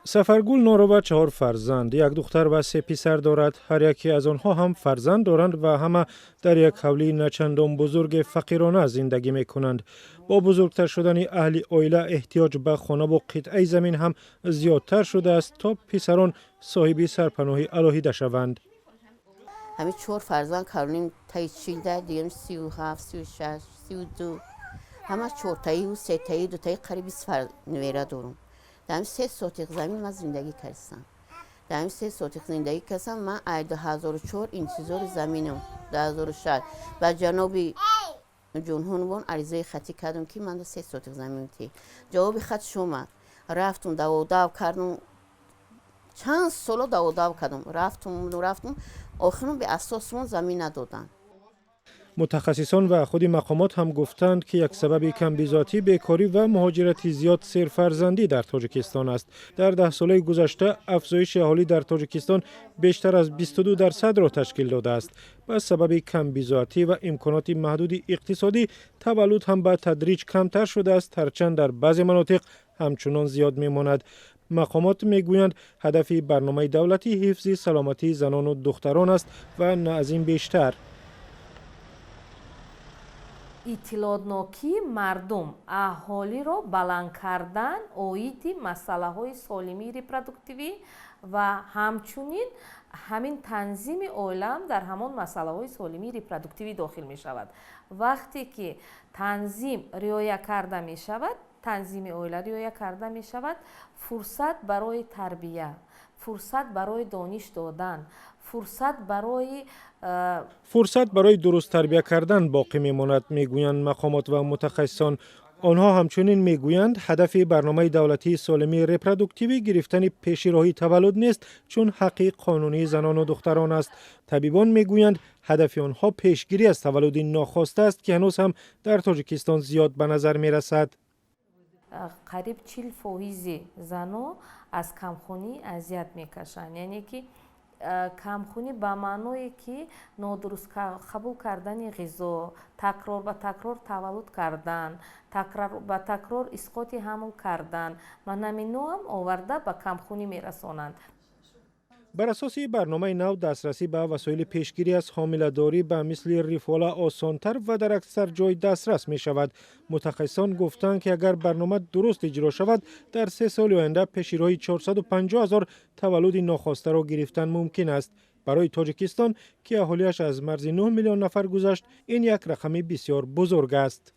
سفرگل نوروا 4 فرزند، یک دختر و 3 پسر دارد. هر یکی از آنها هم فرزند دارند و همه در یک حولی نچندان بزرگ فقیرانه زندگی می کنند. با بزرگتر شدن اهل عائله احتیاج به خانه و قطعه زمین هم زیادتر شده است تا پسران صاحب سرپناهی الهیده شوند. همه 4 فرزند کارونیم تایی 14 دیگه 37 36 32 همه 4 تایی و 3 تایی 2 تایی قریب 20 نویره دارم. در همین 3 سوتیق زمین من زندگی کردم. در همین 3 سوتیق زندگی کردم. من ای 2004 انتظار زمینم 2006 و جنابی جمهوربان عریضه خطی کردم که من 3 سوتیق زمین تی جواب خط شما رفتم داو کردم چند سال داو کردم رفتم آخرم به اساسمون زمین ندادن. متخصصان و خود مقامات هم گفتند که یک سبب کم بیزاتی بیکاری و مهاجرت زیاد سرفرزندی در تاجیکستان است. در 10 ساله گذشته افزایش اهالی در تاجیکستان بیشتر از 22% را تشکیل داده است. به سبب کم بیزاتی و امکانات محدود اقتصادی تولد هم به تدریج کمتر شده است، هرچند در بعضی مناطق همچنان زیاد میماند. مقامات میگویند هدف برنامه دولتی حفظ سلامتی زنان و دختران است و نه از این بیشتر. иттилоотнокии мардум аҳолиро баланд кардан оиди масъалаҳои солимии репродуктивӣ ва ҳамчунин ҳамин танзими оилаам дар ҳамон масъалаҳои солимии репродуктивӣ дохил мешавад. вақте ки танзим риоя карда мешавад, танзими оила риоя карда мешавад, фурсат барои тарбия, фурсат барои дониш додан, فرصت برای درست تربیت کردن باقی میماند، میگویند مقامات و متخصصان. آنها همچنین میگویند هدف برنامه دولتی سالمی رپرودوکتیوی گرفتن پیش‌راهی تولد نیست، چون حق قانونی زنان و دختران است. طبیبان میگویند هدف آنها پیشگیری از تولد ناخواسته است که هنوز هم در تاجیکستان زیاد به نظر میرسد. قریب 40% زنان از کمخونی اذیت میکشند. یعنی که камхунӣ ба маъное ки нодуруст қабул кардани ғизо, такрор ба такрор таваллуд кардан, такрар ба такрор исқоти ҳамл кардан ва наминоам оварда ба камхунӣ мерасонанд. بر اساس برنامه نو دسترسی به وسایل پیشگیری از حامله‌داری به مثل ریفالا آسانتر و در اکثر جای دسترس می شود. متخصصان گفتند که اگر برنامه درست اجرا شود در 3 سال آینده پیش‌راهی 450,000 تولد ناخواسته را گرفتن ممکن است. برای تاجیکستان که اهالیش از مرز 9 میلیون نفر گذشت، این یک رقم بسیار بزرگ است.